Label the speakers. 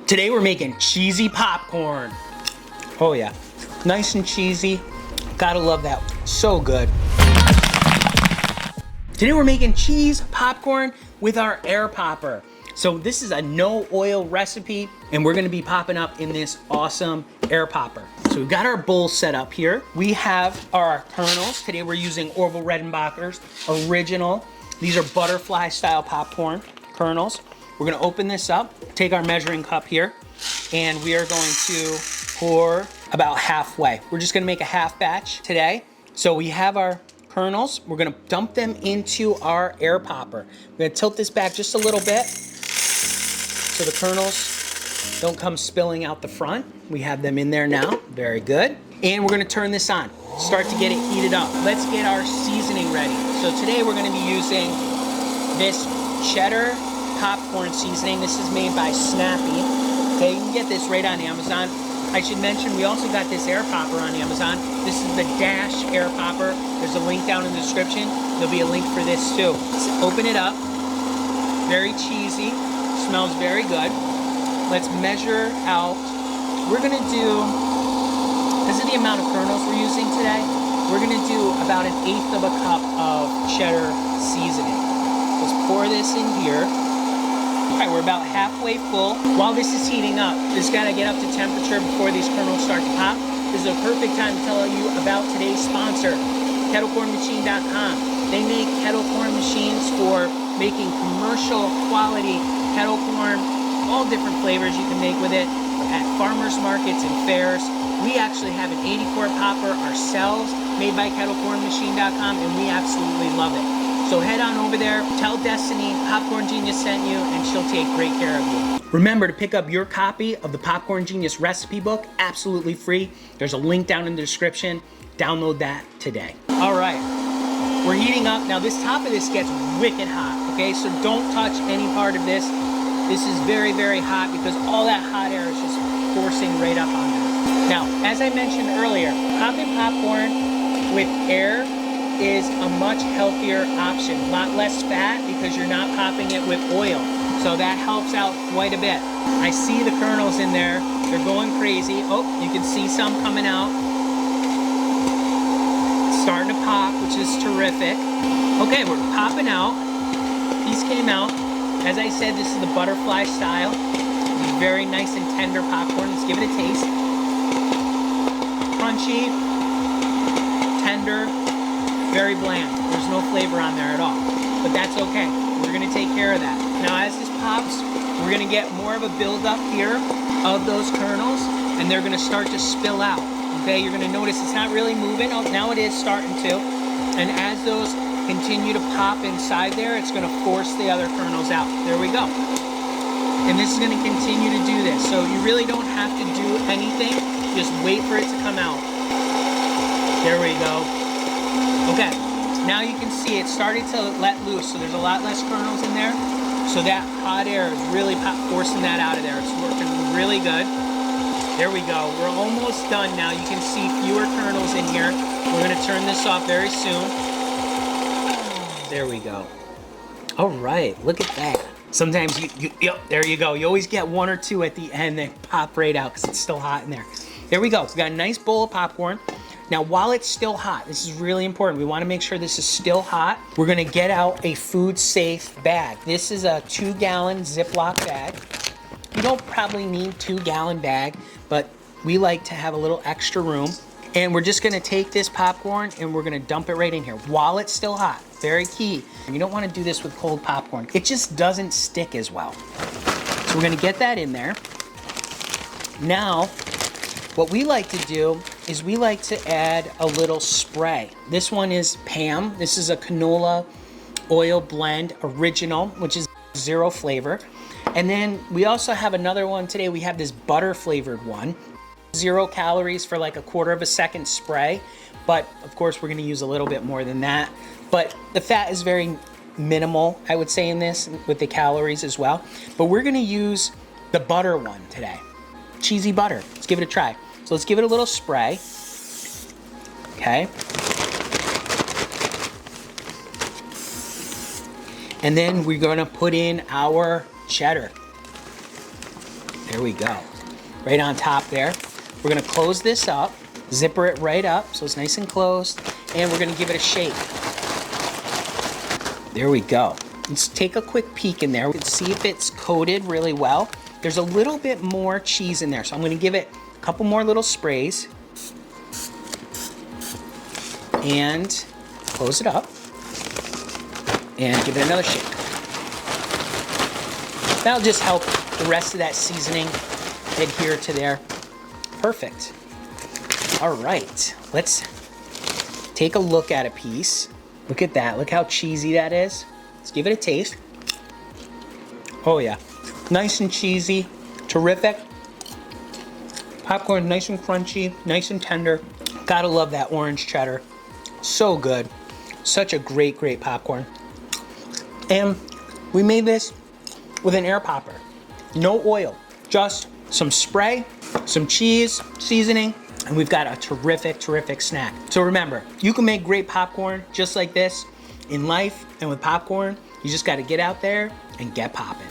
Speaker 1: Today we're making cheesy popcorn. Oh yeah, nice and cheesy. Gotta love that, so good. Today we're making cheese popcorn with our air popper. So this is a no oil recipe and we're gonna be popping up in this awesome air popper. So we've got our bowl set up here. We have our kernels. Today we're using Orville Redenbacher's original. These are butterfly style popcorn kernels. We're gonna open this up, take our measuring cup here, and we are going to pour about halfway. We're just gonna make a half batch today. So we have our kernels. We're gonna dump them into our air popper. We're gonna tilt this back just a little bit so the kernels don't come spilling out the front. We have them in there now, very good. And we're gonna turn this on, start to get it heated up. Let's get our seasoning ready. So today we're gonna be using this cheddar popcorn seasoning. This is made by Snappy. Okay, you can get this right on Amazon. I should mention we also got this air popper on Amazon. This is the Dash air popper. There's a link down in the description. There'll be a link for this too. Let's open it up. Very cheesy. Smells very good. Let's measure out. We're gonna do, because of the amount of kernels we're using today, we're gonna do about 1/8 of a cup of cheddar seasoning. Let's pour this in here. All right, we're about halfway full. While this is heating up, this gotta get up to temperature before these kernels start to pop. This is a perfect time to tell you about today's sponsor, kettlecornmachine.com. They make kettle corn machines for making commercial quality kettle corn, all different flavors you can make with it at farmers markets and fairs. We actually have an 80-quart popper ourselves made by kettlecornmachine.com and we absolutely love it. So head on over there, tell Destiny Popcorn Genius sent you, and she'll take great care of you. Remember to pick up your copy of the Popcorn Genius recipe book, absolutely free. There's a link down in the description. Download that today. All right, we're heating up. Now this top of this gets wicked hot, okay? So don't touch any part of this. This is very, very hot because all that hot air is just forcing right up on there. Now, as I mentioned earlier, popping popcorn with air is a much healthier option. A lot less fat because you're not popping it with oil. So that helps out quite a bit. I see the kernels in there. They're going crazy. Oh, you can see some coming out. It's starting to pop, which is terrific. Okay, we're popping out. These came out. As I said, this is the butterfly style. It's very nice and tender popcorn. Let's give it a taste. Crunchy, tender, very bland. There's no flavor on there at all, but that's okay. We're gonna take care of that. Now as this pops, we're gonna get more of a buildup here of those kernels and they're gonna start to spill out, okay? You're gonna notice it's not really moving. Oh, now it is starting to. And as those continue to pop inside there, it's gonna force the other kernels out. There we go. And this is gonna continue to do this. So you really don't have to do anything. Just wait for it to come out. There we go. Okay, now you can see it started to let loose, so there's a lot less kernels in there. So that hot air is really forcing that out of there. It's working really good. There we go. We're almost done now. You can see fewer kernels in here. We're gonna turn this off very soon. There we go. All right, look at that. Sometimes yep, there you go. You always get one or two at the end that pop right out because it's still hot in there. There we go. We got a nice bowl of popcorn. Now, while it's still hot, this is really important. We want to make sure this is still hot. We're going to get out a food-safe bag. This is a 2-gallon Ziploc bag. You don't probably need 2-gallon bag, but we like to have a little extra room. And we're just going to take this popcorn and we're going to dump it right in here while it's still hot. Very key. And you don't want to do this with cold popcorn. It just doesn't stick as well. So we're going to get that in there. Now, what we like to do is we like to add a little spray. This one is Pam. This is a canola oil blend original, which is 0 flavor. And then we also have another one today. We have this butter flavored one. 0 calories for like a 1/4 second spray. But of course we're gonna use a little bit more than that. But the fat is very minimal, I would say, in this with the calories as well. But we're gonna use the butter one today. Cheesy butter. Let's give it a try. So let's give it a little spray. Okay. And then we're gonna put in our cheddar. There we go. Right on top there. We're gonna close this up, zipper it right up so it's nice and closed, and we're gonna give it a shake. There we go. Let's take a quick peek in there. We can see if it's coated really well. There's a little bit more cheese in there, so I'm gonna give it a couple more little sprays. And close it up. And give it another shake. That'll just help the rest of that seasoning adhere to there. Perfect. All right, let's take a look at a piece. Look at that, look how cheesy that is. Let's give it a taste. Oh yeah, nice and cheesy, terrific. Popcorn nice and crunchy, nice and tender. Gotta love that orange cheddar. So good, such a great, great popcorn. And we made this with an air popper. No oil, just some spray, some cheese, seasoning, and we've got a terrific, terrific snack. So remember, you can make great popcorn just like this in life, and with popcorn, you just gotta get out there and get popping.